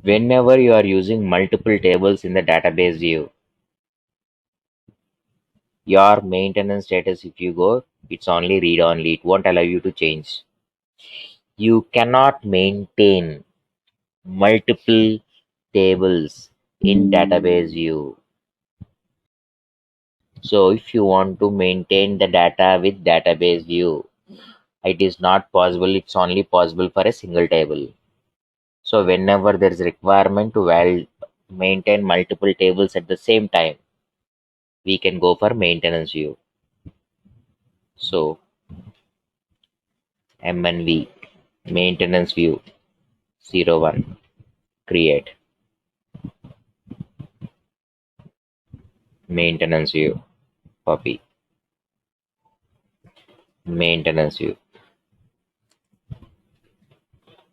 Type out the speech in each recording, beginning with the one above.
Whenever you are using multiple tables in the database view, your maintenance status, if you go, it's only read only. It won't allow you to change. You cannot maintain multiple tables in database view. So if you want to maintain the data with database view, it is not possible. It's only possible for a single table. So whenever there is requirement to maintain multiple tables at the same time, we can go for maintenance view. So MNV maintenance view 01 create maintenance view copy maintenance view.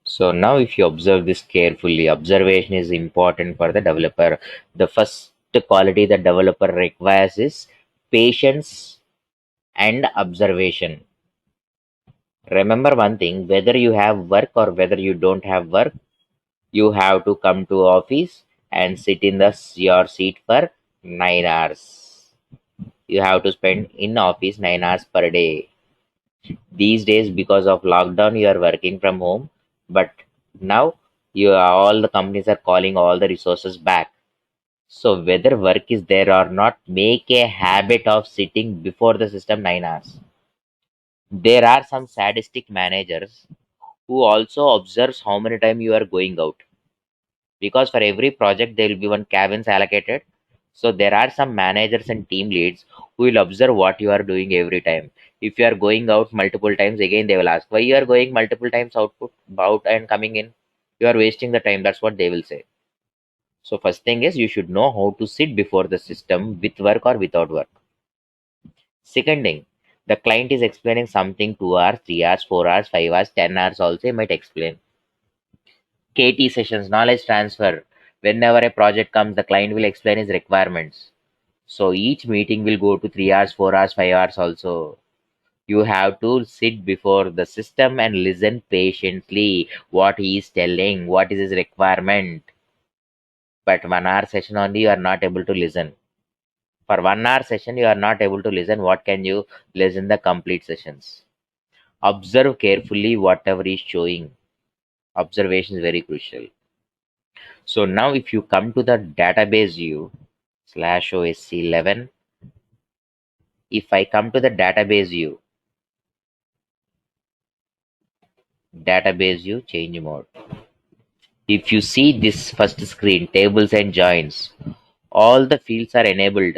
So now if you observe this carefully, observation is important for the developer. The first quality the developer requires is patience and observation. Remember one thing, whether you have work or whether you don't have work, you have to come to office and sit in your seat for 9 hours. You have to spend in office 9 hours per day. These days, because of lockdown, you are working from home, but now all the companies are calling all the resources back. So whether work is there or not, make a habit of sitting before the system 9 hours. There are some sadistic managers who also observes how many time you are going out, because for every project there will be one cabins allocated. So there are some managers and team leads who will observe what you are doing every time. If you are going out multiple times, again they will ask why you are going multiple times out and coming in. You are wasting the time. That's what they will say. So first thing is you should know how to sit before the system with work or without work. Second thing, the client is explaining something 2 hours, 3 hours, 4 hours, 5 hours, 10 hours also he might explain. KT sessions, knowledge transfer. Whenever a project comes, the client will explain his requirements. So each meeting will go to 3 hours, 4 hours, 5 hours also. You have to sit before the system and listen patiently what he is telling, what is his requirement. But 1 hour session only you are not able to listen. For 1 hour session you are not able to listen. What can you listen the complete sessions? Observe carefully whatever is showing. Observation is very crucial. So now if you come to the database view slash OSC11, if I come to the database view change mode. If you see this first screen, tables and joins, all the fields are enabled.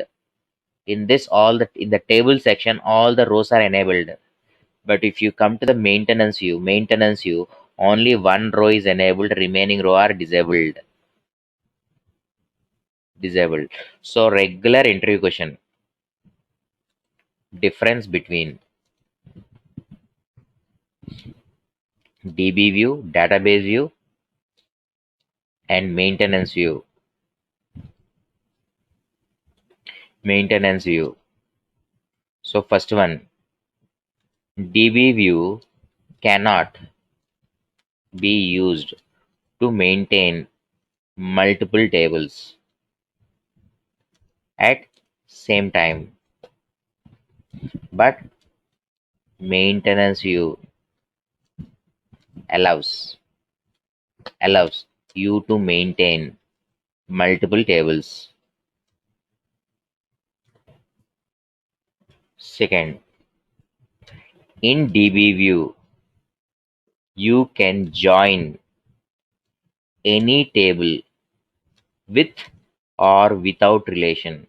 In this, in the table section, all the rows are enabled. But if you come to the maintenance view, only one row is enabled, remaining row are disabled. Disabled. So regular interview question. Difference between DB view, database view, and maintenance view. Maintenance view. So first one, DB view cannot be used to maintain multiple tables at same time, but maintenance view allows you to maintain multiple tables. Second, in DB view, you can join any table with or without relation.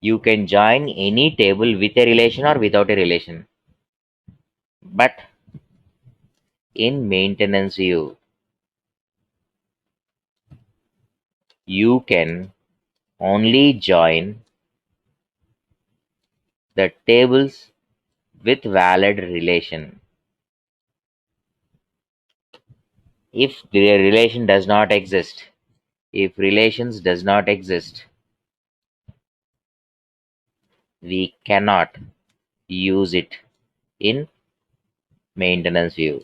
You can join any table with a relation or without a relation. But in maintenance view, you can only join the tables with valid relation. If the relation does not exist, if relations does not exist, we cannot use it in maintenance view.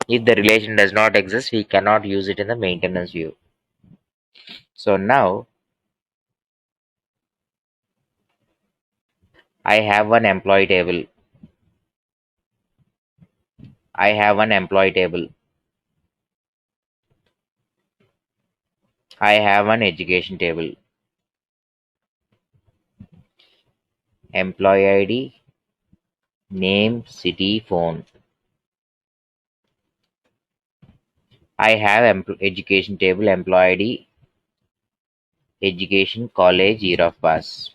If the relation does not exist, we cannot use it in the maintenance view. So now I have one employee table. I have one employee table. I have one education table. Employee ID, name, city, phone. I have education table, employee ID, education, college, year of pass.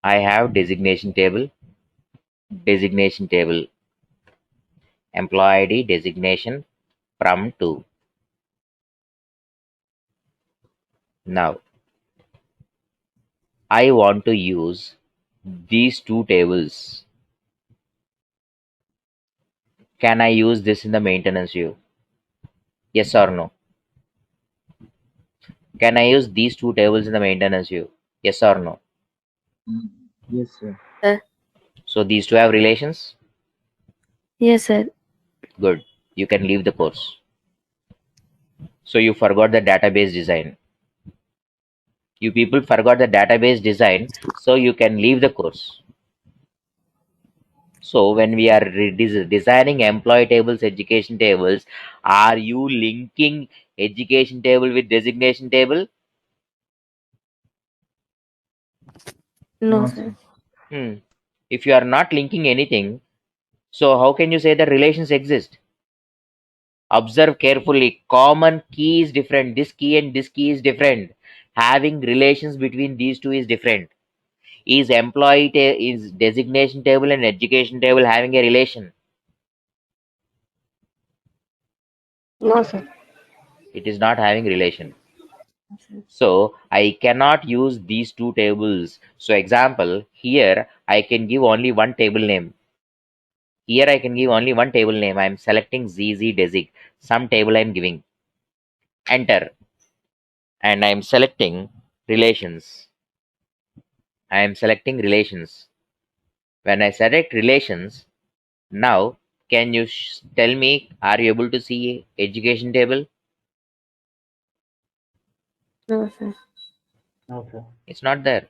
I have designation table, employee ID, designation from to. Now, I want to use these two tables. Can I use this in the maintenance view? Yes or no? Can I use these two tables in the maintenance view? Yes or no? Mm. Yes, sir. Sir. So these two have relations? Yes, sir. Good. You can leave the course. So you forgot the database design. You people forgot the database design, so you can leave the course. So when we are designing employee tables, education tables, are you linking education table with designation table? No, No, sir. sir. Hmm. If you are not linking anything, so how can you say that relations exist? Observe carefully. Common key is different. This key and this key is different. Having relations between these two is different. Is designation table and education table having a relation? No, sir. It is not having relation. Yes, sir. So I cannot use these two tables. So example, here I can give only one table name. Here I can give only one table name. I am selecting ZZ Desig. Some table I am giving. Enter. And I am selecting relations. I am selecting relations. When I select relations, now can you tell me, are you able to see education table? No, sir. Okay. It's not there.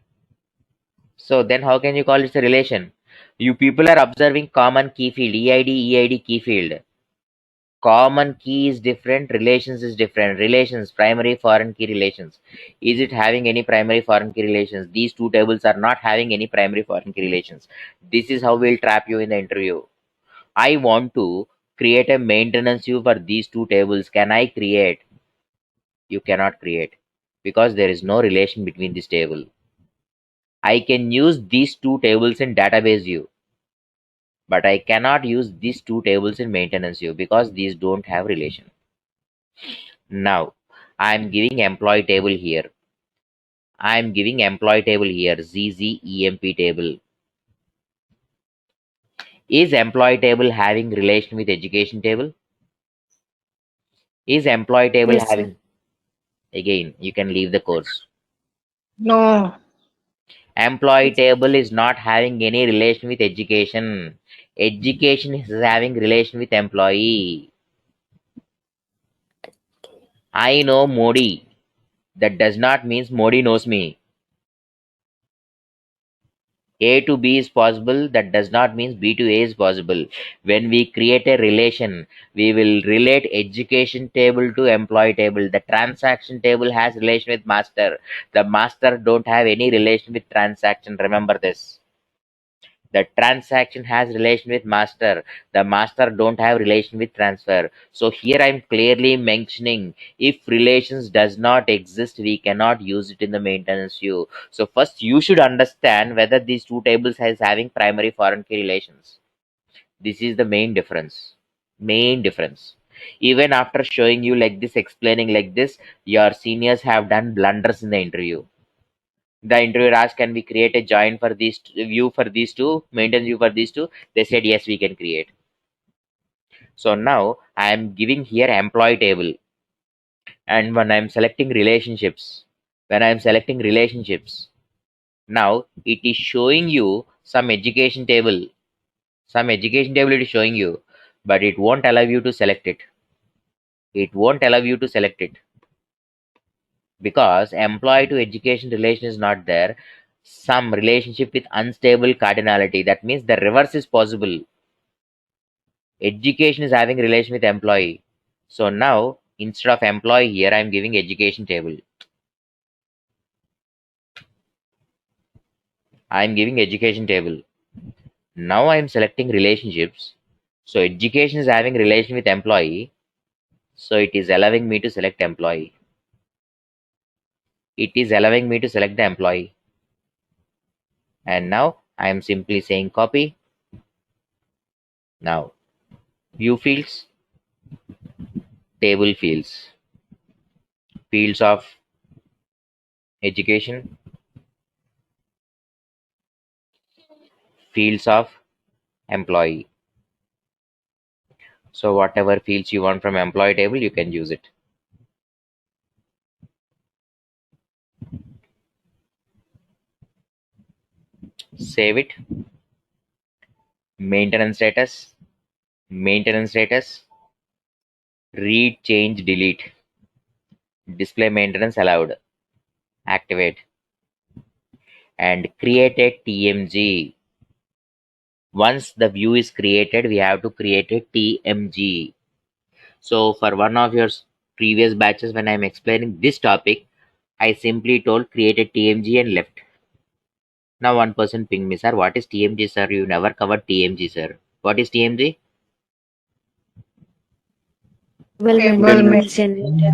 So then how can you call it a relation? You people are observing common key field, EID key field. Common key is different, relations is different. Relations, primary foreign key relations. Is it having any primary foreign key relations? These two tables are not having any primary foreign key relations. This is how we'll trap you in the interview. I want to create a maintenance view for these two tables. Can I create? You cannot create because there is no relation between this table. I can use these two tables in database view, but I cannot use these two tables in maintenance view because these don't have relation. Now, I am giving employee table here. I am giving employee table here, ZZEMP table. Is employee table having relation with education table? Is employee table Yes, sir. having, again, you can leave the course. No. Employee table is not having any relation with education. Education is having relation with employee. I know Modi. That does not mean Modi knows me. A to B is possible. That does not mean B to A is possible. When we create a relation, we will relate education table to employee table. The transaction table has relation with master. The master don't have any relation with transaction. Remember this. The transaction has relation with master. The master don't have relation with transfer. So here I'm clearly mentioning, if relations does not exist, we cannot use it in the maintenance view. So first you should understand whether these two tables has having primary foreign key relations. This is the main difference. Main difference. Even after showing you like this, explaining like this, your seniors have done blunders in the interview. The interviewer asked, can we create a join for these view for these two, maintenance view for these two? They said yes, we can create. So now I am giving here employee table, and when I'm selecting relationships, now it is showing you some education table. Some education table it is showing you. but it won't allow you to select it. It won't allow you to select it because employee to education relation is not there. Some relationship with unstable cardinality. That means the reverse is possible. Education is having relation with employee. So now instead of employee here, I am giving education table. I am giving education table. Now I am selecting relationships. So education is having relation with employee. So it is allowing me to select employee. It is allowing me to select the employee. And now I am simply saying copy. Now view fields, table fields, fields of education, fields of employee. So whatever fields you want from employee table, you can use it. Save it. Maintenance status, read, change, delete, display maintenance allowed, activate, and create a TMG. Once the view is created, we have to create a TMG. So for one of your previous batches, when I'm explaining this topic, I simply told create a TMG and left. Now one person ping me, sir, what is TMG, sir? You never covered TMG, sir. What is TMG? Well Well maintenance met. generator.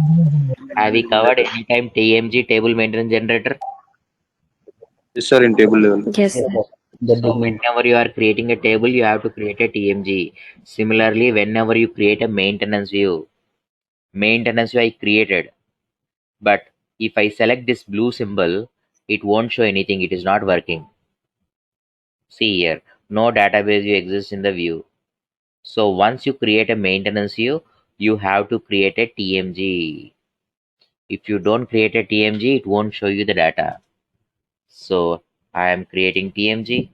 Have we covered any time TMG, table maintenance generator? Yes, sir, in table level. Yes, Yes, sir. sir. That So document. whenever you are creating a table, you have to create a TMG. Similarly, whenever you create a maintenance view I created. But if I select this blue symbol, it won't show anything. It is not working. See here, no database view exists in the view. So once you create a maintenance view, you have to create a TMG. If you don't create a TMG, it won't show you the data. So I am creating TMG,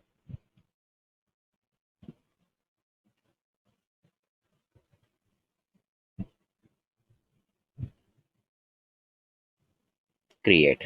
create.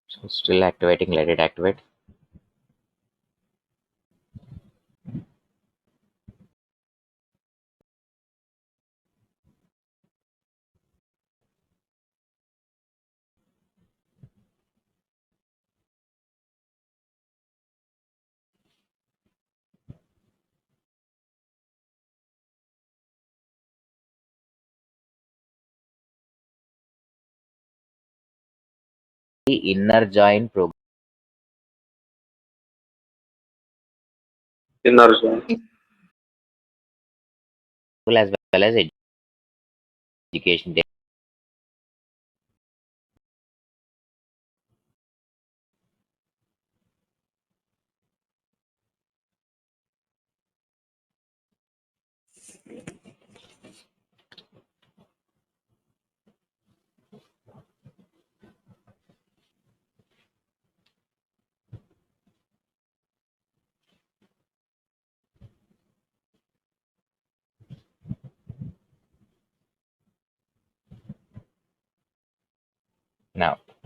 So still activating, let it activate. The inner join program In our zone. as well as education.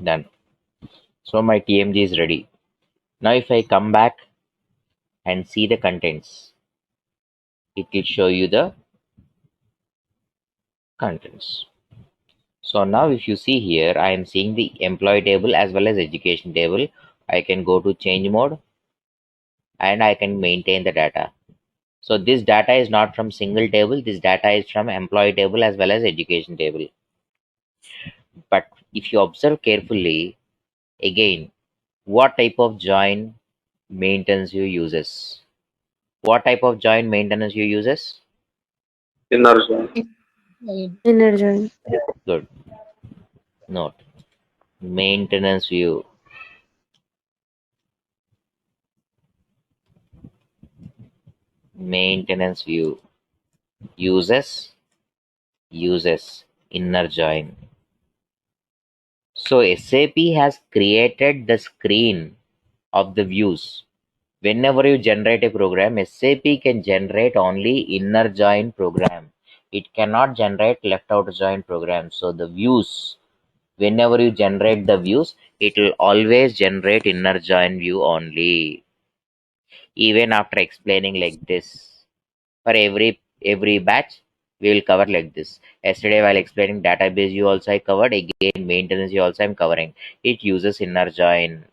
Done. So my TMG is ready. Now if I come back and see the contents, it will show you the contents. So now if you see here, I am seeing the employee table as well as education table. I can go to change mode and I can maintain the data. So this data is not from single table. This data is from employee table as well as education table. But if you observe carefully, again, what type of join maintenance you uses? What type of join maintenance you uses? Inner join. Inner join. Good. Note. Maintenance view. Maintenance view uses inner join. So SAP has created the screen of the views. Whenever you generate a program, SAP can generate only inner join program. It cannot generate left out join program. So the views, whenever you generate the views, it will always generate inner join view only. Even after explaining like this, for every batch, we will cover like this. Yesterday while explaining database view also I covered, again maintenance view also I'm covering. It uses inner join.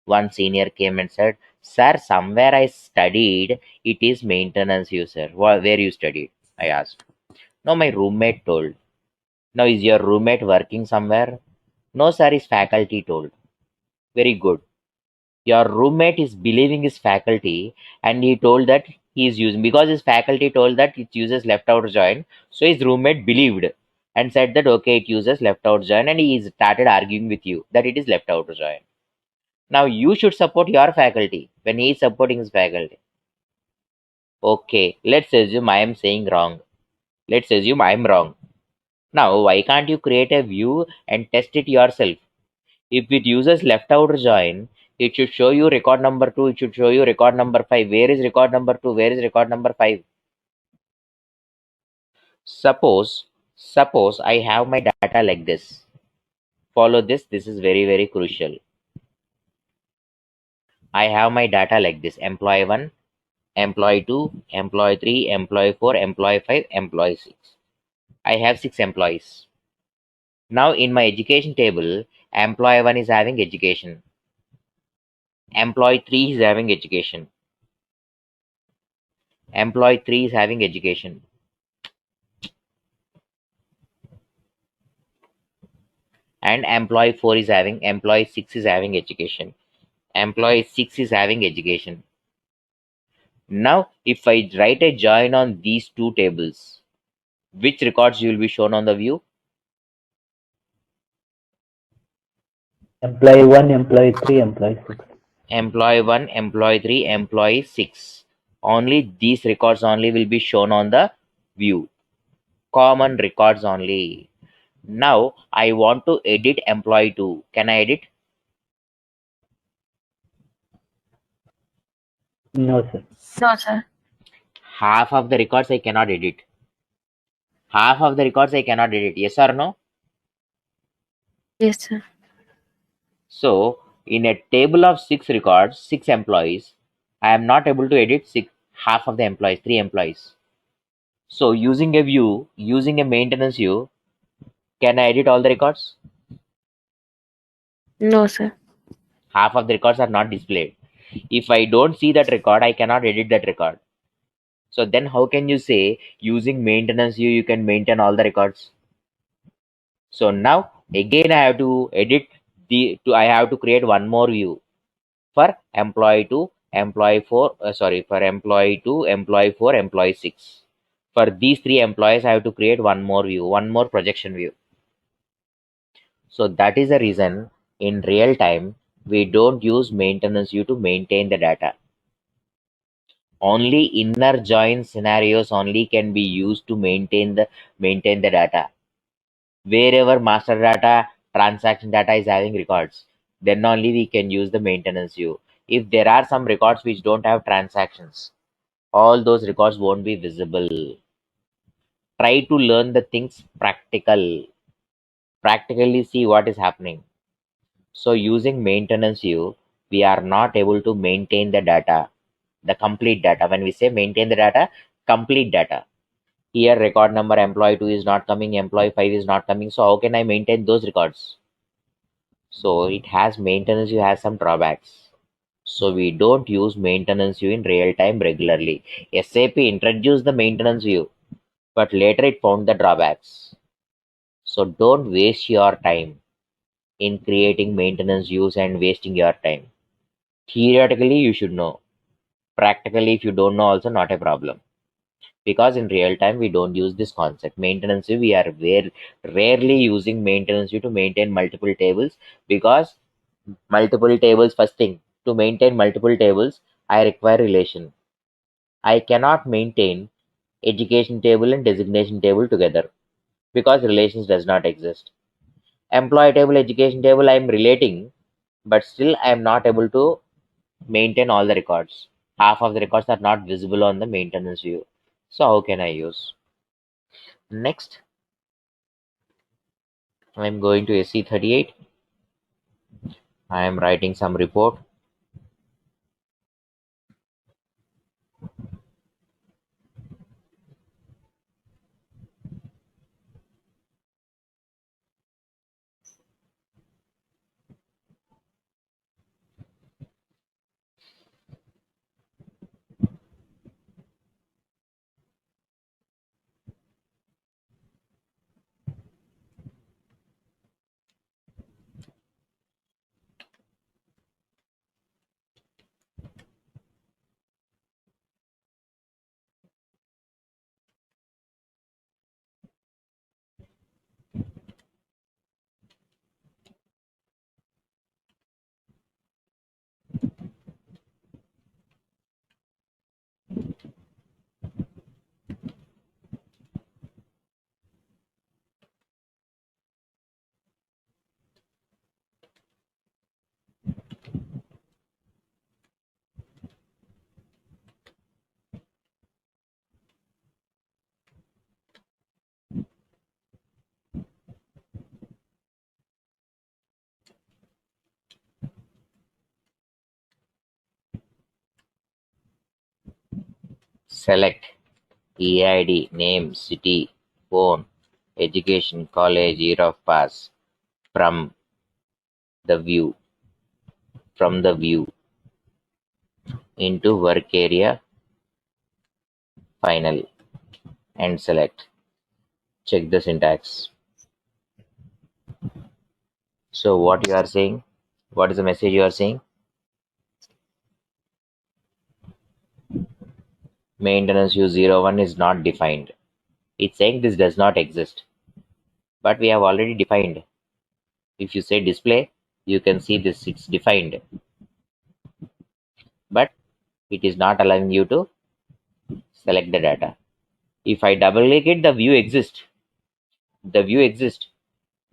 One senior came and said, "Sir, somewhere I studied it is maintenance view, sir." Where you studied? I asked. No, my roommate told. Now, is your roommate working somewhere? No, sir, his faculty told. Very good. Your roommate is believing his faculty and he told that he is using, because his faculty told that it uses left out join. So his roommate believed and said that okay, it uses left out join, and he started arguing with you that it is left out join. Now you should support your faculty when he is supporting his faculty. Okay, let's assume I am saying wrong. Let's assume I am wrong. Now, why can't you create a view and test it yourself? If it uses left out join, it should show you record number 2, it should show you record number 5. Where is record number 2? Where is record number 5? Suppose I have my data like this. Follow this. This is very, very crucial. I have my data like this. Employee 1, employee 2, employee 3, employee 4, employee 5, employee 6. I have 6 employees. Now in my education table, employee 1 is having education. Employee 3 is having education. Employee 3 is having education. And employee 6 is having education. Employee 6 is having education. Now if I write a join on these two tables, which records will be shown on the view? Employee 1, employee 3, employee 6. Employee 1, employee 3, employee 6. Only these records only will be shown on the view. Common records only. Now I want to edit employee 2. Can I edit? No, sir. No, sir. Half of the records I cannot edit. Half of the records I cannot edit. Yes or no? Yes, sir. So in a table of 6 records, 6 employees, I am not able to edit half of the employees, 3 employees. So using a view, using a maintenance view, can I edit all the records? No, sir. Half of the records are not displayed. If I don't see that record, I cannot edit that record. So then how can you say using maintenance view you can maintain all the records? So now again I have to edit I have to create one more view for employee 2, employee 4, for employee 2, employee 4, employee 6. For these 3 employees, I have to create one more view, one more projection view. So that is the reason in real time, we don't use maintenance view to maintain the data. Only inner join scenarios only can be used to maintain the data. Wherever master data, transaction data is having records, then only we can use the maintenance view. If there are some records which don't have transactions, all those records won't be visible. Try to learn the things practically see what is happening. So using maintenance view, we are not able to maintain the data, the complete data. When we say maintain the data, complete data. Here record number employee 2 is not coming, employee 5 is not coming. So how can I maintain those records? So it has maintenance view has some drawbacks. So we don't use maintenance view in real time regularly. SAP introduced the maintenance view, but later it found the drawbacks. So don't waste your time in creating maintenance views and wasting your time. Theoretically, you should know. Practically, if you don't know, also not a problem. Because in real time, we don't use this concept. Maintenance view, we are very rarely using maintenance view to maintain multiple tables, because multiple tables, first thing, to maintain multiple tables, I require relation. I cannot maintain education table and designation table together because relations does not exist. Employee table, education table, I am relating, but still I am not able to maintain all the records. Half of the records are not visible on the maintenance view. So how can I use? Next, I am going to SE38. I am writing some report. Select EID, name, city, phone, education, college, year of pass from the view, into work area, final, and select. Check the syntax. So what you are saying? What is the message you are saying? Maintenance U01 is not defined. It's saying this does not exist, but we have already defined. If you say display, you can see this, it's defined, but it is not allowing you to select the data. If I double click it, the view exists,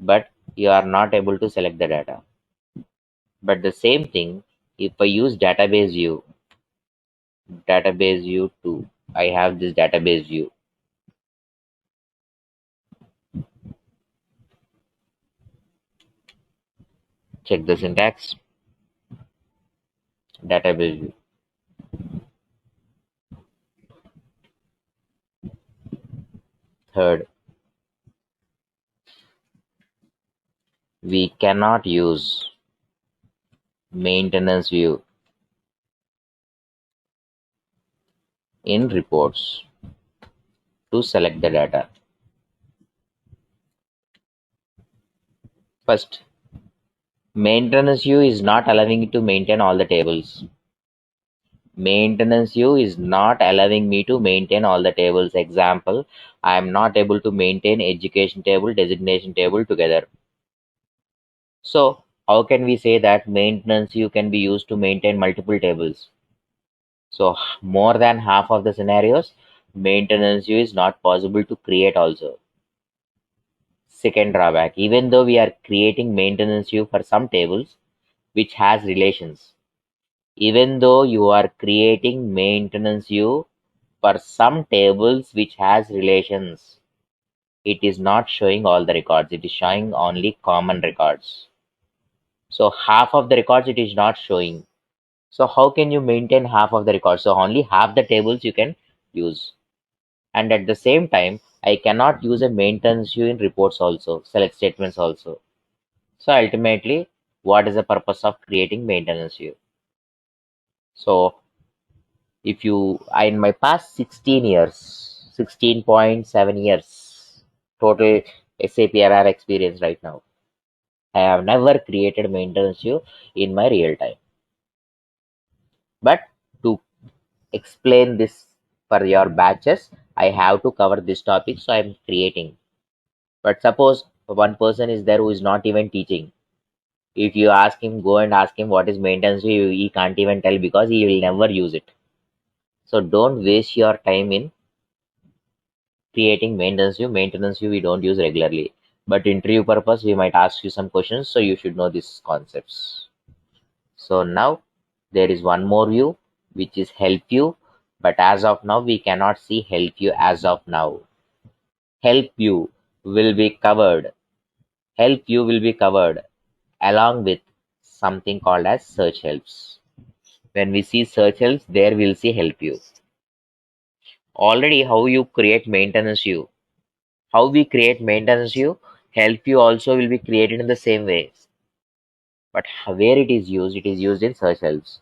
but you are not able to select the data. But the same thing, if I use database view 2, I have this database view. Check the syntax, database view. Third, we cannot use maintenance view in reports to select the data. First, maintenance view is not allowing it to maintain all the tables. Maintenance view is not allowing me to maintain all the tables. Example, I am not able to maintain education table, designation table together. So how can we say that maintenance view can be used to maintain multiple tables? So more than half of the scenarios, maintenance view is not possible to create also. Second drawback, even though we are creating maintenance view for some tables which has relations, even though you are creating maintenance view for some tables which has relations, it is not showing all the records. It is showing only common records. So half of the records it is not showing. So how can you maintain half of the records? So only half the tables you can use. And at the same time, I cannot use a maintenance view in reports also, select statements also. So ultimately, what is the purpose of creating maintenance view? So if you, in my past 16 years, 16.7 years, total SAP ABAP experience right now, I have never created maintenance view in my real time. But to explain this for your batches, I have to cover this topic, so I'm creating. But suppose one person is there who is not even teaching. If you ask him, go and ask him what is maintenance view, he can't even tell because he will never use it. So don't waste your time in creating maintenance view. Maintenance view we don't use regularly. But interview purpose, we might ask you some questions, so you should know these concepts. So now there is one more view which is help view, but as of now we cannot see help view as of now. Help view will be covered. Help view will be covered along with something called as search helps. When we see search helps, there we'll see help view. Already how you create maintenance view. How we create maintenance view, help view also will be created in the same way. But where it is used in search helps.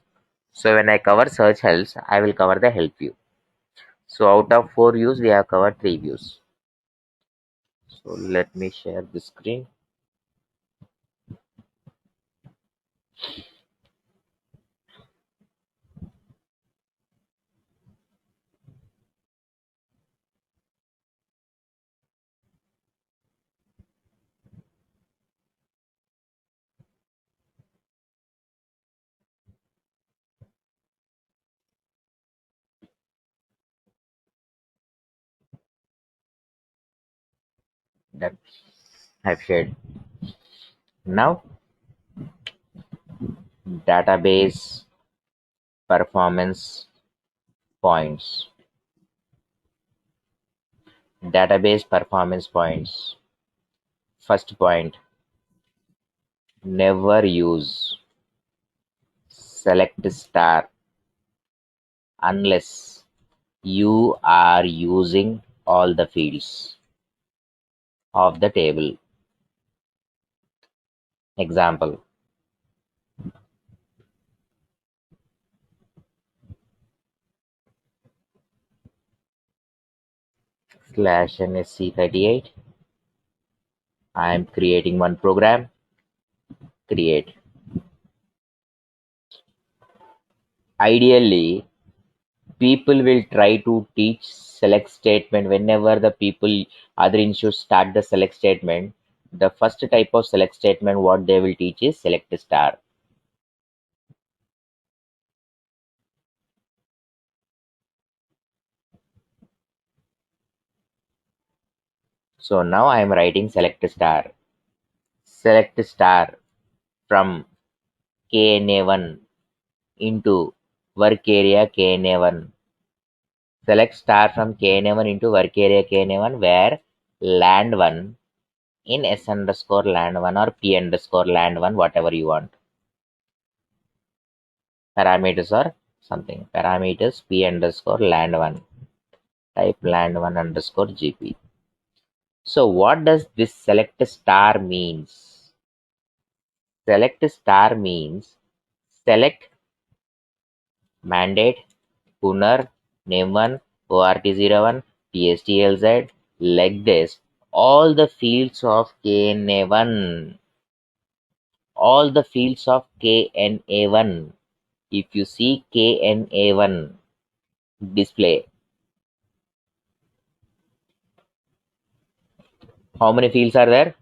So when I cover search helps, I will cover the help view. So out of 4 views, we have covered 3 views. So let me share the screen. That I've shared. Now, database performance points. Database performance points. First point, never use select star unless you are using all the fields of the table. Example, /nsc38. I am creating one program. Create. Ideally, people will try to teach select statement whenever the people other institutes start the select statement. The first type of select statement what they will teach is select star. So now I am writing select star. Select star from KNA1 into work area KNA1. Select star from KNA1 into work area KNA1 where land1 in S underscore land1 or P underscore land1, whatever you want. Parameters or something. Parameters P underscore land1. Type land1 underscore GP. So what does this select star means? Select star means select mandate Punar, name1, ORT01, PSTLZ, like this. All the fields of KNA1. All the fields of KNA1. If you see KNA1 display, how many fields are there?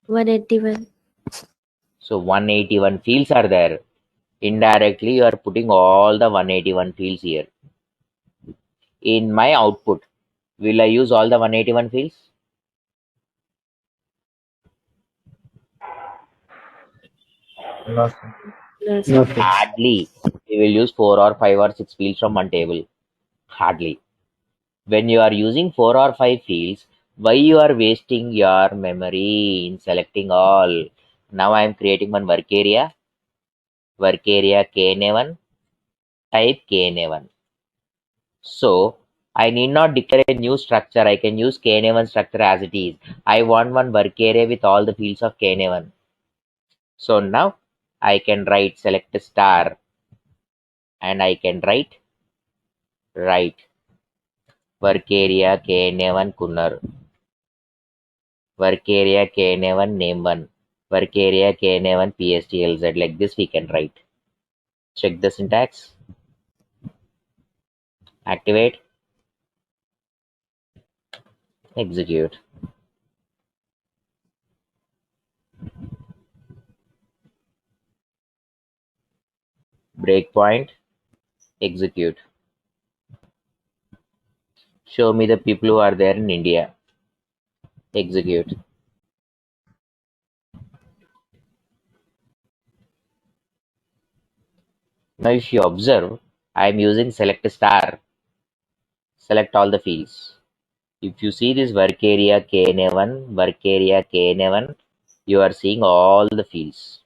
181. So 181 fields are there. Indirectly, you are putting all the 181 fields here. In my output, will I use all the 181 fields? No, sir. No, No, sir. sir. Hardly. We will use 4 or 5 or 6 fields from one table. Hardly. When you are using 4 or 5 fields, why you are wasting your memory in selecting all? Now I am creating one work area KNA1, type KNA1. So I need not declare a new structure. I can use KNA1 structure as it is. I want one work area with all the fields of KNA1. So now I can write select star and I can write work area KNA1 Kunnar, work area KNA1 name1, work area KNA1 PSTLZ. Like this we can write. Check the syntax. Activate. Execute. Breakpoint. Execute. Show me the people who are there in India. Execute. Now if you observe, I am using select star. Select all the fields. If you see this work area KNA1, work area KNA1, you are seeing all the fields.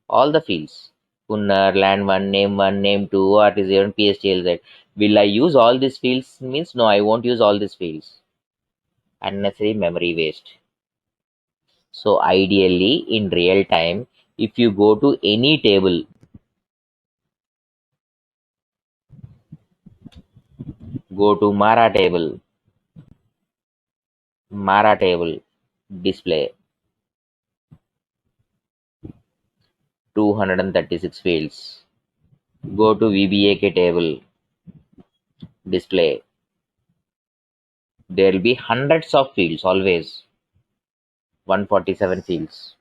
All the fields. Punnar, land 1, name 2, artisan, PSTLZ. Will I use all these fields? Means no, I won't use all these fields. Unnecessary memory waste. So ideally in real time, if you go to any table, go to Mara table, display 236 fields. Go to VBAK table, display. There will be hundreds of fields always. 147 fields.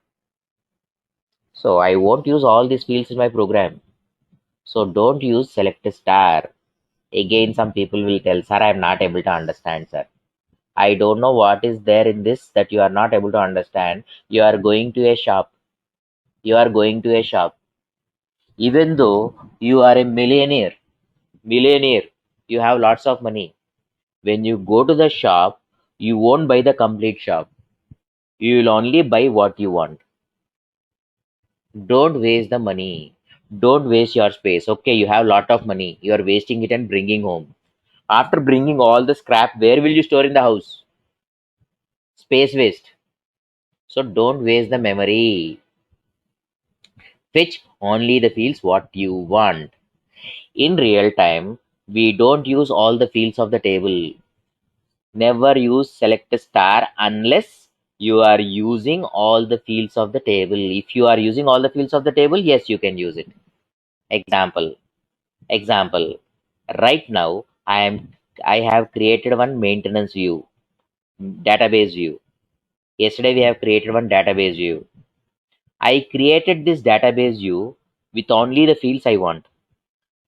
So I won't use all these fields in my program. So don't use select star. Again, some people will tell, sir, I am not able to understand, sir. I don't know what is there in this that you are not able to understand. You are going to a shop. You are going to a shop. Even though you are a millionaire, you have lots of money. When you go to the shop, you won't buy the complete shop. You will only buy what you want. Don't waste the money. Don't waste your space. Okay, you have lot of money. You are wasting it and bringing home. After bringing all the scrap, where will you store in the house? Space waste. So don't waste the memory. Fetch only the fields what you want. In real time, we don't use all the fields of the table. Never use select star unless you are using all the fields of the table. If you are using all the fields of the table, yes, you can use it. Example. Right now, I have created one maintenance view, database view. Yesterday we have created one database view. I created this database view with only the fields I want.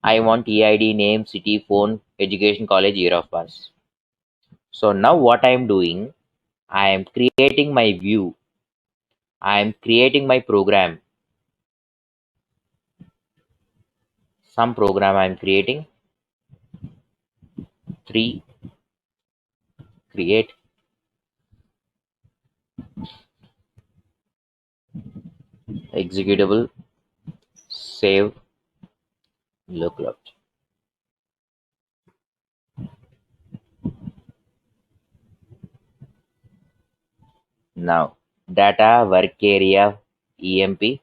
I want EID, name, city, phone, education, college, year of pass. So now what I am doing, I am creating my view. I am creating my program. Some program I am creating. 3. Create. Executable. Save. Local object. Now data work area EMP.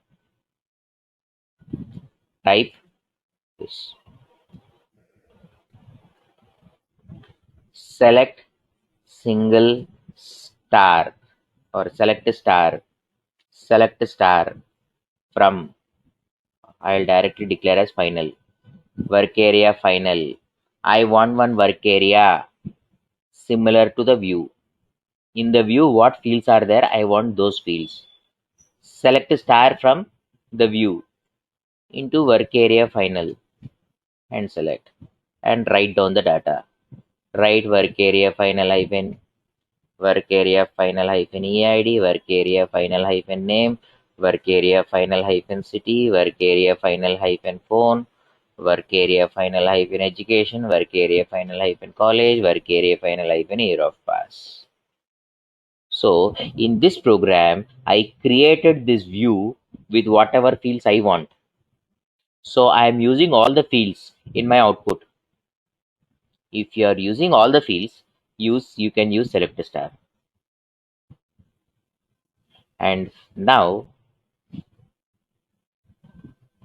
Type this. Select single star or select star from. I'll directly declare as final. Work area final. I want one work area similar to the view. In the view, what fields are there? I want those fields. Select star from the view into work area final and select and write down the data. Write work area final hyphen work area final hyphen EID, work area final hyphen name, work area final hyphen city, work area final hyphen phone, work area final hyphen education, work area final hyphen college, work area final hyphen year of pass. So in this program, I created this view with whatever fields I want. So I am using all the fields in my output. If you are using all the fields, you can use select star. And now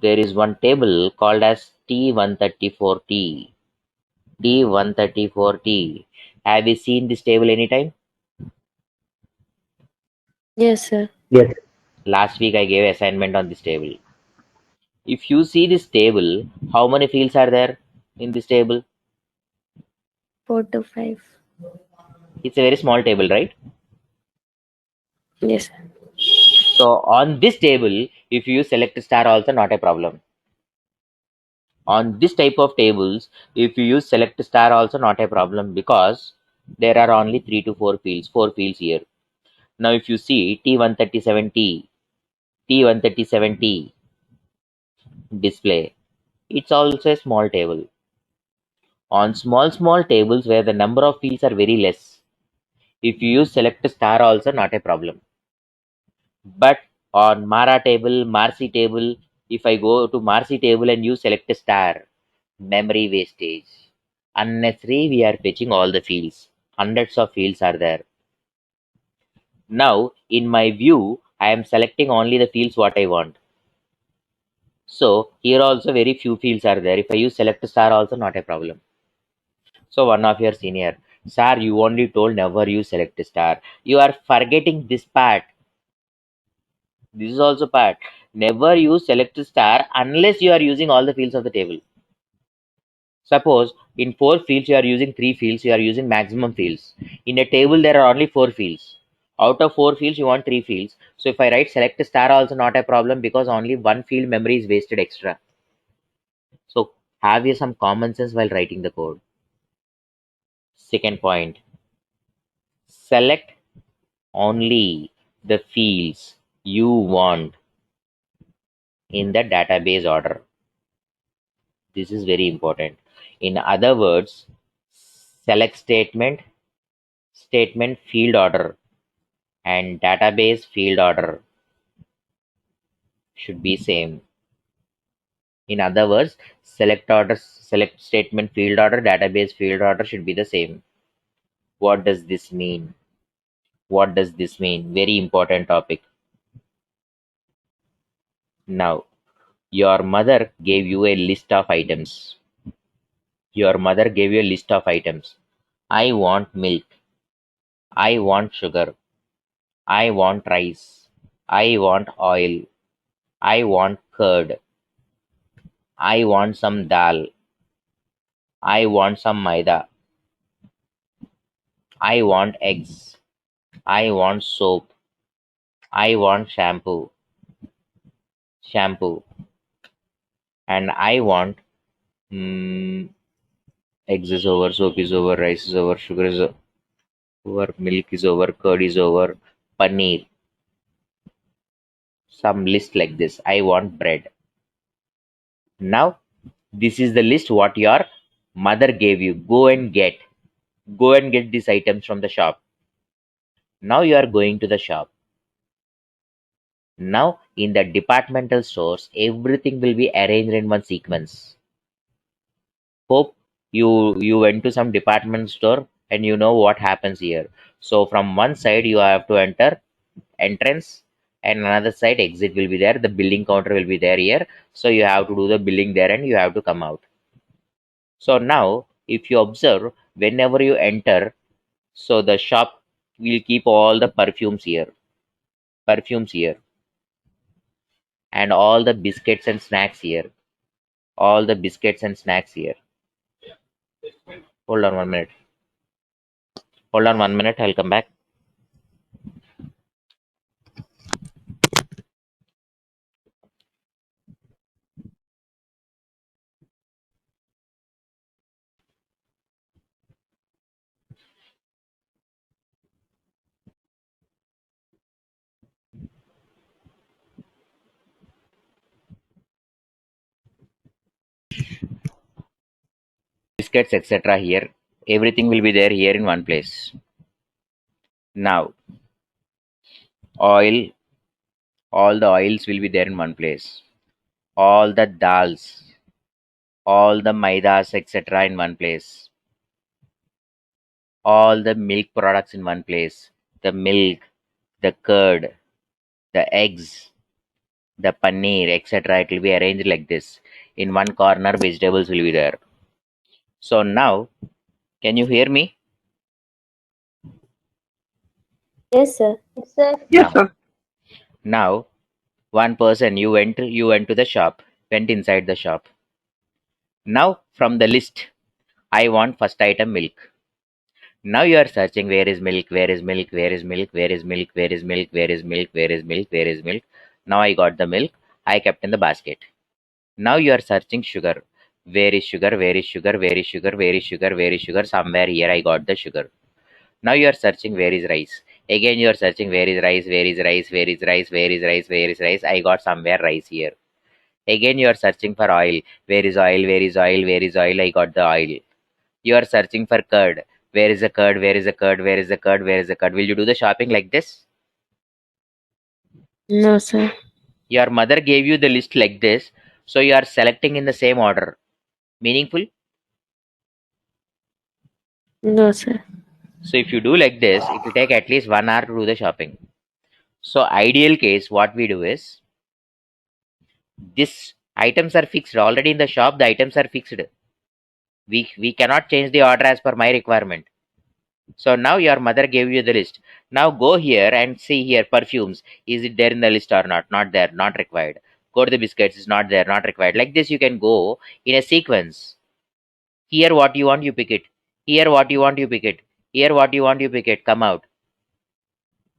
there is one table called as T134T. T134T. Have you seen this table anytime? Yes, sir. Yes. Last week I gave assignment on this table. If you see this table, how many fields are there in this table? 4 to 5. It's a very small table, right? Yes, sir. So on this table, if you select star also not a problem. On this type of tables, if you use select star also not a problem because there are only 4 fields here. Now if you see T137T, T137T display, it's also a small table. On small tables where the number of fields are very less, if you use select star also not a problem. But on Mara table, Marcy table, if I go to Marcy table and use select star, memory wastage. Unnecessary, we are fetching all the fields. Hundreds of fields are there. Now, in my view, I am selecting only the fields what I want. So here also very few fields are there. If I use select star also not a problem. So one of your senior, sir, you only told never use select star. You are forgetting this part. This is also part. Never use select star unless you are using all the fields of the table. Suppose in 4 fields you are using 3 fields, you are using maximum fields. In a table there are only 4 fields. Out of 4 fields you want 3 fields. So if I write select star also not a problem because only one field memory is wasted extra. So have you some common sense while writing the code. Second point, select only the fields you want in the database order. This is very important. In other words, select statement field order and database field order should be same. In other words, select statement field order, database field order should be the same. What does this mean? What does this mean? Very important topic. Now, your mother gave you a list of items. Your mother gave you a list of items. I want milk. I want sugar. I want rice. I want oil. I want curd. I want some dal. I want some maida. I want eggs. I want soap. I want shampoo, and I want eggs is over, soap is over, rice is over, sugar is over, milk is over, curd is over, paneer. Some list like this. I want bread. Now, this is the list what your mother gave you. Go and get these items from the shop. Now you are going to the shop. Now in the departmental stores, everything will be arranged in one sequence. Hope you went to some department store and you know what happens here. So from one side you have to enter entrance and another side exit will be there. The billing counter will be there here. So you have to do the billing there and you have to come out. So now if you observe whenever you enter, so the shop will keep all the perfumes here and all the biscuits and snacks here. All the biscuits and snacks here. Hold on 1 minute. Hold on 1 minute. I'll come back. Biscuits, etc. here. Everything will be there here in one place. Now, Oil, all the oils will be there in one place. All the dals, all the maidas, etc. in one place. All the milk products in one place. The milk, the curd, the eggs, the paneer, etc. It will be arranged like this. In one corner, vegetables will be there. So now, can you hear me? Yes, sir. Yes, sir. Now, now, one person you went to the shop, went inside the shop. Now, from the list, I want first item milk. Now you are searching where is milk, where is milk, where is milk, where is milk, where is milk, where is milk, where is milk, where is milk. Now I got the milk. I kept in the basket. Now you are searching sugar. Where is sugar? Where is sugar? Where is sugar? Where is sugar? Where is sugar? Somewhere here I got the sugar. Now you are searching where is rice. Again you are searching where is rice, where is rice, where is rice, where is rice, where is rice. I got somewhere rice here. Again you are searching for oil. Where is oil? Where is oil? Where is oil? I got the oil. You are searching for curd. Where is the curd? Where is the curd? Where is the curd? Where is the curd? Will you do the shopping like this? No, sir. Your mother gave you the list like this, so you are selecting in the same order. Meaningful? No, sir. So if you do like this, it will take at least 1 hour to do the shopping. So ideal case, what we do is this items are fixed already in the shop. The items are fixed. We cannot change the order as per my requirement. So now your mother gave you the list. Now go here and see here perfumes. Is it there in the list or not? Not there, not required. Go to the biscuits, is not there, not required. Like this, you can go in a sequence. Here what you want, you pick it. Here what you want, you pick it. Here what you want, you pick it. Come out.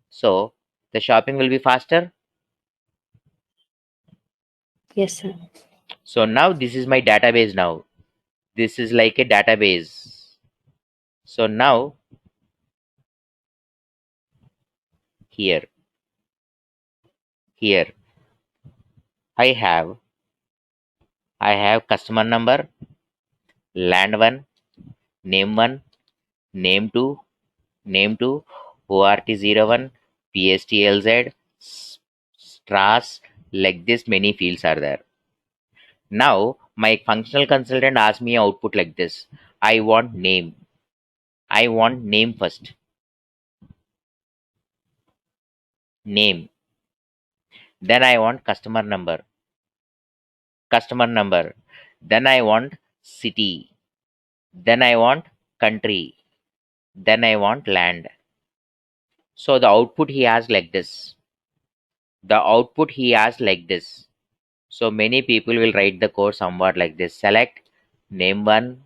So the shopping will be faster. Yes, sir. So now this is my database now. This is like a database. So now here, here I have customer number, land one, name one, name two, name two, ORT01, PSTLZ, STRAS, like this many fields are there. Now my functional consultant asked me output like this. I want name. I want name first. Name. Then I want customer number. Customer number. Then I want city. Then I want country. Then I want land. So the output he has like this. The output he has like this. So many people will write the code somewhat like this. Select name one,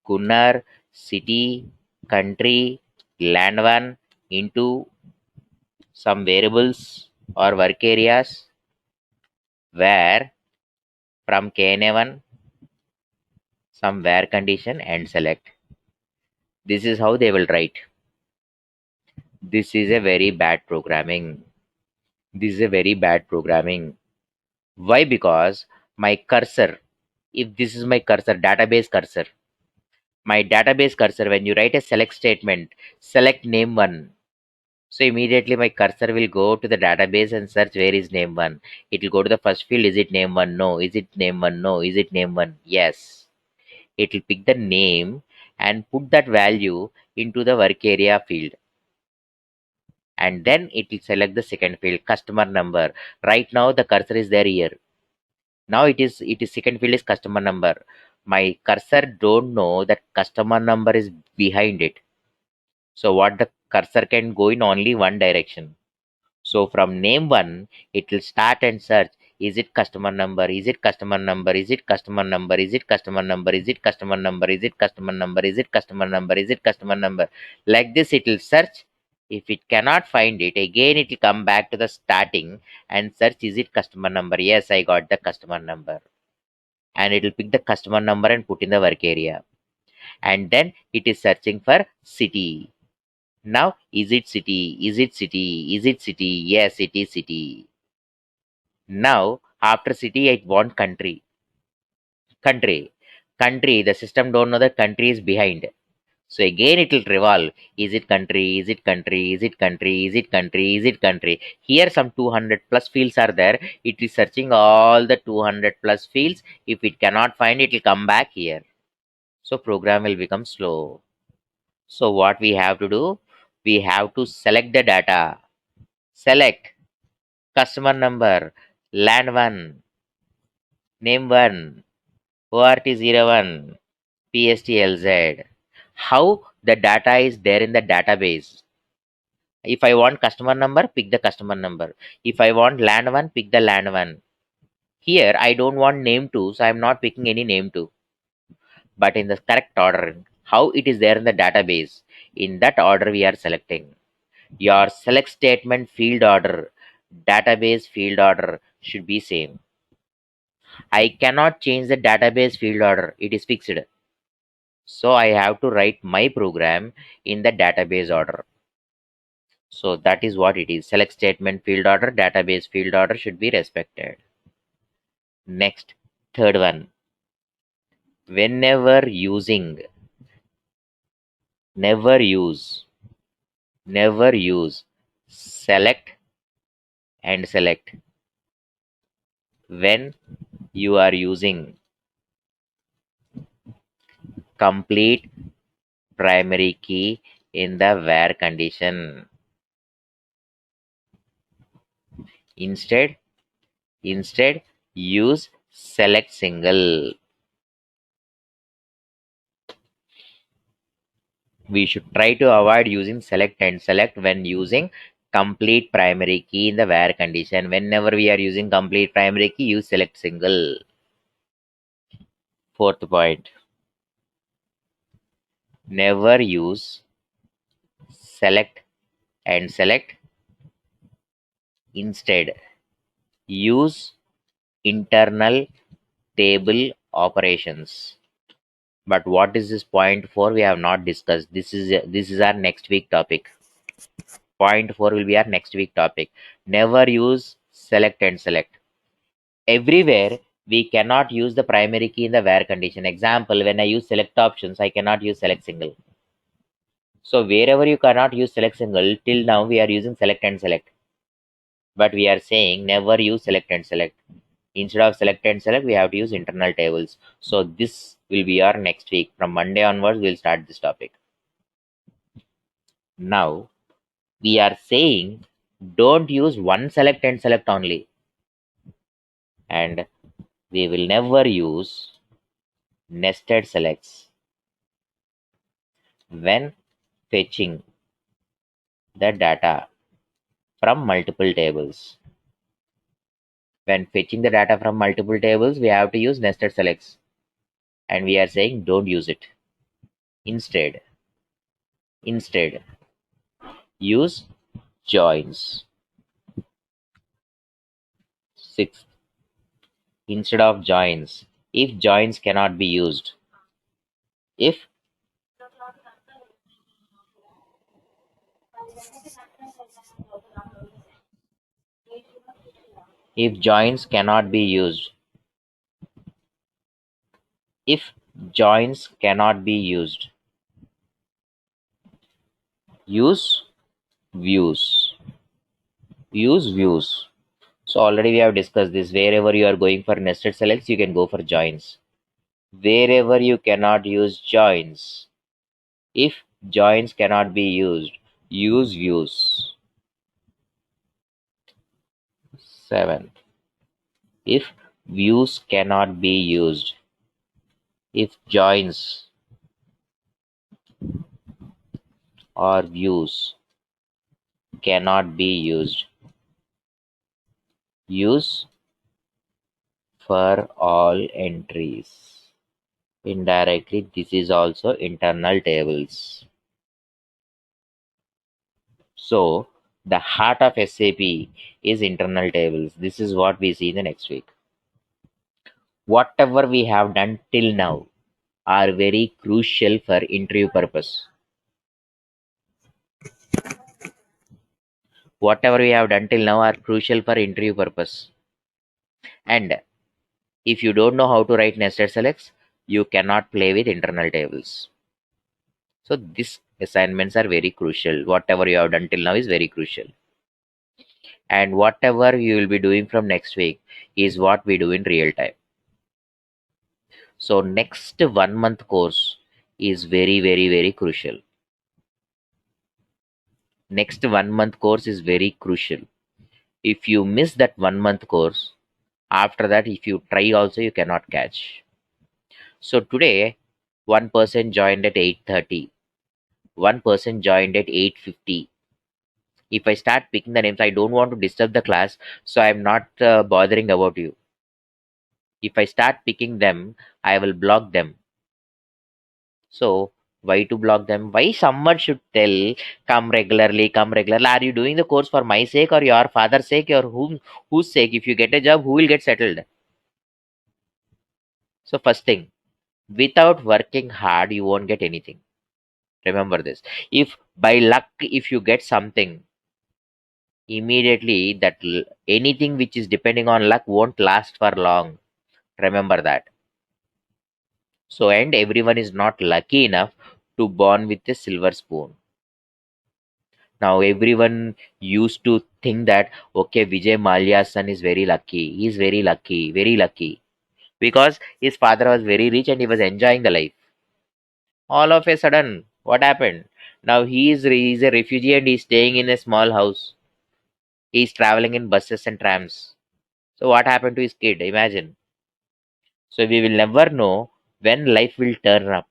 Gunnar, city, country, land one into some variables or work areas where from KNA1 some where condition and select. This is how they will write. This is a very bad programming. This is a very bad programming. Why? Because my cursor, if this is my cursor, database cursor, my database cursor, when you write a select statement, select name one. So immediately my cursor will go to the database and search where is name one. It will go to the first field. Is it name one? No. Is it name one? No. Is it name one? Yes. It will pick the name and put that value into the work area field. And then it will select the second field, customer number. Right now the cursor is there here. Now it is second field is customer number. My cursor don't know that customer number is behind it. So what the cursor can go in only one direction. So from name one, it will start and search. Is it customer number? Is it customer number? Is it customer number? Is it customer number? Is it customer number? Is it customer number? Is it customer number? Is it customer number? Like this, it will search. If it cannot find it, again it will come back to the starting and search. Is it customer number? Yes, I got the customer number. And it will pick the customer number and put in the work area. And then it is searching for city. Now, is it city? Is it city? Is it city? Yes, it is city. Now, after city, I want country. Country. Country. The system don't know that country is behind. So again it will revolve. Is it country? Is it country? Is it country? Is it country? Is it country? Here some 200 plus fields are there. It is searching all the 200 plus fields. If it cannot find, it will come back here. So program will become slow. So what we have to do? We have to select the data. Select customer number, land 1, name 1, ORT01, PSTLZ. How the data is there in the database. If I want customer number, pick the customer number. If I want land 1, pick the land 1. Here I don't want name 2, so I am not picking any name 2. But in the correct order, how it is there in the database, in that order we are selecting. Your select statement field order, database field order should be same. I cannot change the database field order, it is fixed. So I have to write my program in the database order. So that is what it is. Select statement field order, database field order should be respected. Next, third one. Whenever using, never use, never use select and select when you are using complete primary key in the where condition. Instead use select single. We should try to avoid using select and select when using complete primary key in the where condition. Whenever we are using complete primary key, use select single. Fourth point, never use select and select. Instead use internal table operations. But what is this point 4? We have not discussed. This is our next week topic. Point 4 will be our next week topic. Never use select and select. Everywhere we cannot use the primary key in the where condition. Example, when I use select options, I cannot use select single. So wherever you cannot use select single, till now we are using select and select. But we are saying never use select and select. Instead of select and select, we have to use internal tables. So this will be our next week. From Monday onwards, we'll start this topic. Now we are saying don't use one select and select only. And we will never use nested selects when fetching the data from multiple tables. When fetching the data from multiple tables, we have to use nested selects. And we are saying don't use it. Instead use joins. Sixth, instead of joins, if joins cannot be used, if joins cannot be used, if joins cannot be used, use views. So already we have discussed this. Wherever you are going for nested selects, you can go for joins. Wherever you cannot use joins, if joins cannot be used, use views. 7. If views cannot be used, if joins or views cannot be used, use for all entries. Indirectly, this is also internal tables. So the heart of SAP is internal tables. This is what we see in the next week. Whatever we have done till now are very crucial for interview purpose. Whatever we have done till now are crucial for interview purpose. And if you don't know how to write nested selects, you cannot play with internal tables. So these assignments are very crucial. Whatever you have done till now is very crucial. And whatever you will be doing from next week is what we do in real time. So next 1 month course is very, very, very crucial. Next 1 month course is very crucial. If you miss that 1 month course, after that, if you try also, you cannot catch. So today, one person joined at 8:30. One person joined at 8:50. If I start picking the names, I don't want to disturb the class, so I'm not bothering about you. If I start picking them, I will block them. So why to block them? Why someone should tell come regularly, come regularly? Are you doing the course for my sake or your father's sake or whose sake? If you get a job, who will get settled? So first thing, without working hard, you won't get anything. Remember this. If by luck, if you get something, immediately anything which is depending on luck won't last for long. Remember that. So and everyone is not lucky enough to born with a silver spoon. Now everyone used to think that okay, Vijay Mallya's son is very lucky. He's very lucky because his father was very rich and he was enjoying the life. All of a sudden, what happened? Now he's a refugee and he's staying in a small house. He's traveling in buses and trams. So what happened to his kid? Imagine. So we will never know when life will turn up.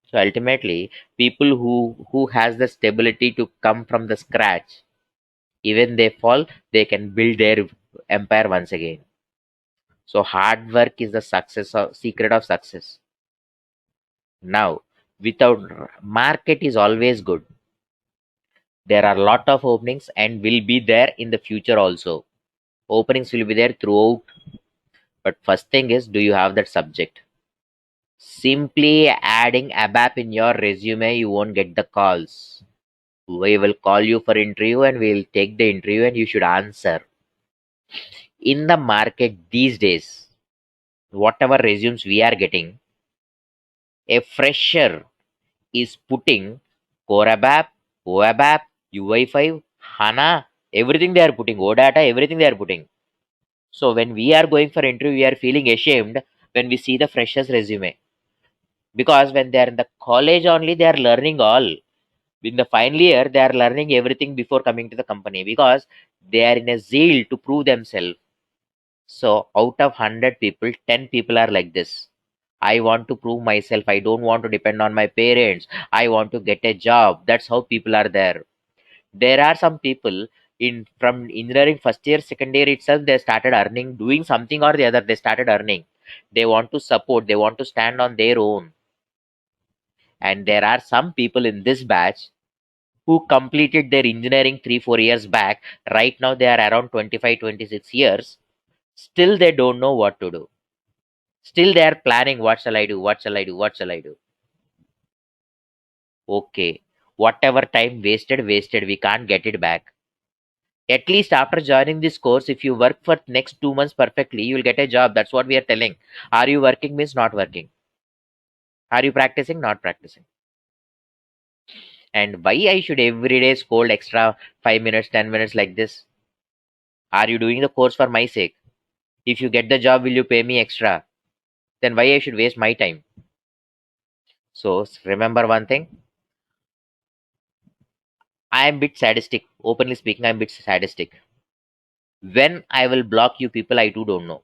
So ultimately, people who has the stability to come from the scratch, even they fall, they can build their empire once again. So hard work is the success of secret of success. Now, without market is always good. There are a lot of openings and will be there in the future also. Openings will be there throughout. But first thing is, do you have that subject? Simply adding ABAP in your resume, you won't get the calls. We will call you for interview and we'll take the interview and you should answer. In the market these days, whatever resumes we are getting, a fresher is putting Core ABAP, OABAP, UI5, HANA, everything they are putting, OData, everything they are putting. So when we are going for interview, we are feeling ashamed when we see the fresher's resume. Because when they are in the college only, they are learning all. In the final year, they are learning everything before coming to the company because they are in a zeal to prove themselves. So out of 100 people, 10 people are like this. I want to prove myself. I don't want to depend on my parents. I want to get a job. That's how people are there. There are some people in from engineering first year, second year itself, they started earning, doing something or the other. They started earning. They want to support. They want to stand on their own. And there are some people in this batch who completed their engineering 3 4 years back. Right now they are around 25 26 years. Still they don't know what to do. Still they are planning, what shall I do, what shall I do, what shall I do. Okay, whatever time wasted, we can't get it back. At least after joining this course, if you work for next 2 months perfectly, you will get a job. That's what we are telling. Are you working means not working. Are you practicing, not practicing. And why I should every day scold extra 5 minutes 10 minutes like this? Are you doing the course for my sake? If you get the job, will you pay me extra? Then why I should waste my time? So remember one thing. I am a bit sadistic. Openly speaking, I'm a bit sadistic. When I will block you people, I too don't know.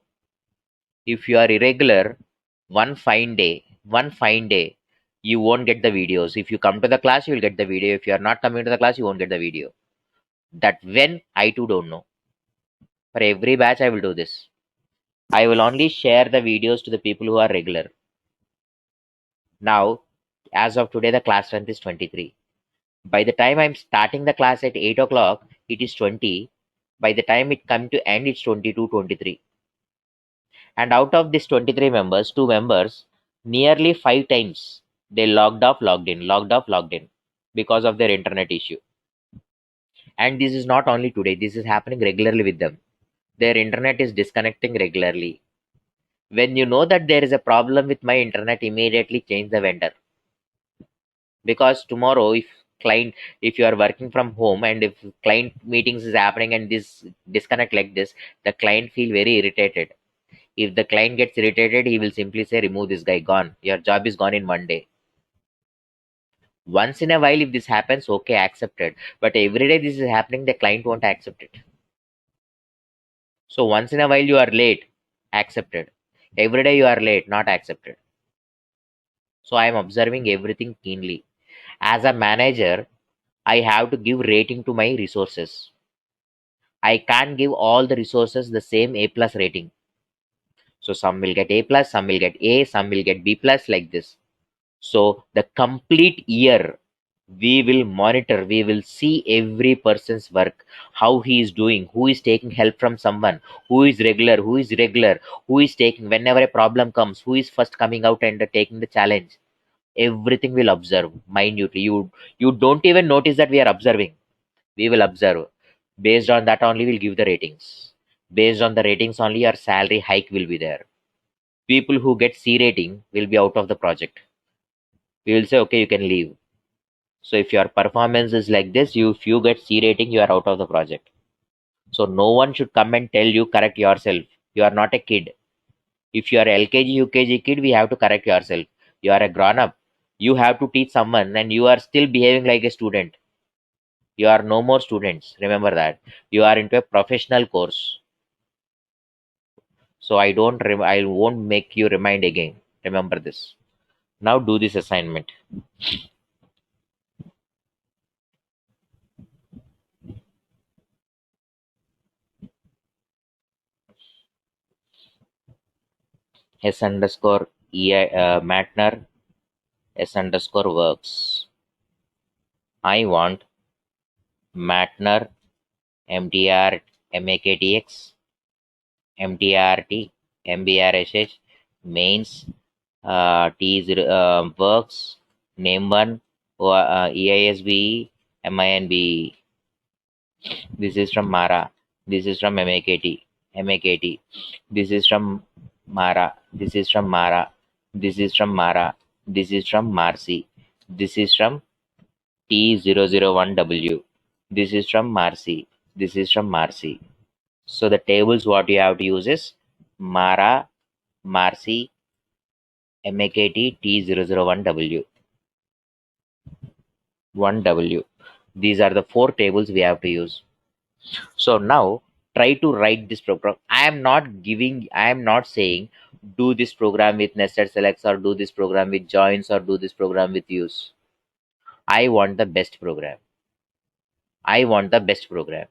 If you are irregular, one fine day, you won't get the videos. If you come to the class, you will get the video. If you are not coming to the class, you won't get the video. That when I too don't know. For every batch, I will do this. I will only share the videos to the people who are regular. Now, as of today, the class strength is 23. By the time I'm starting the class at 8 o'clock, it is 20. By the time it come to end, it's 22, 23. And out of these 23 members, 2 members, nearly 5 times they logged off, logged in because of their internet issue. And this is not only today, this is happening regularly with them. Their internet is disconnecting regularly. When you know that there is a problem with my internet, immediately change the vendor. because tomorrow if you are working from home and if client meetings is happening and this disconnect like this, the client feel very irritated. If the client gets irritated, he will simply say, remove this guy, gone, your job is gone in 1 day. Once in a while if this happens, okay, accept it, but every day this is happening, the client won't accept it. So once in a while you are late, accepted. Every day you are late, not accepted. So I am observing everything keenly. As a manager, I have to give rating to my resources. I can't give all the resources the same A plus rating. So some will get A plus, some will get A, some will get B plus, like this. So the complete year we will monitor, we will see every person's work, how he is doing, who is taking help from someone, who is regular, who is irregular, who is taking whenever a problem comes, who is first coming out and taking the challenge. Everything will observe minutely. You don't even notice that we are observing. We will observe. Based on that only we'll give the ratings. Based on the ratings only your salary hike will be there. People who get C rating will be out of the project. We will say, okay, you can leave. So if your performance is like this, if you get C rating, you are out of the project. So no one should come and tell you correct yourself. You are not a kid. If you are LKG, UKG kid, we have to correct yourself. You are a grown up. You have to teach someone and you are still behaving like a student. You are no more students. Remember that. You are into a professional course. So I won't make you remind again. Remember this. Now do this assignment. S underscore EI Matner S underscore works. I want Matner MTR MAKTX MTRT MBRSH mains T0 works name one EISBE MINBE. This is from Mara. This is from MAKT. MAKT. This is from Mara. This is from Mara. This is from Mara. This is from Marcy. This is from T001W. This is from Marcy. This is from Marcy. So the tables what you have to use is Mara, Marcy, MAKT, T001W. 1W. These are the four tables we have to use. So now try to write this program. I am not saying do this program with nested selects or do this program with joins or do this program with use. I want the best program. I want the best program.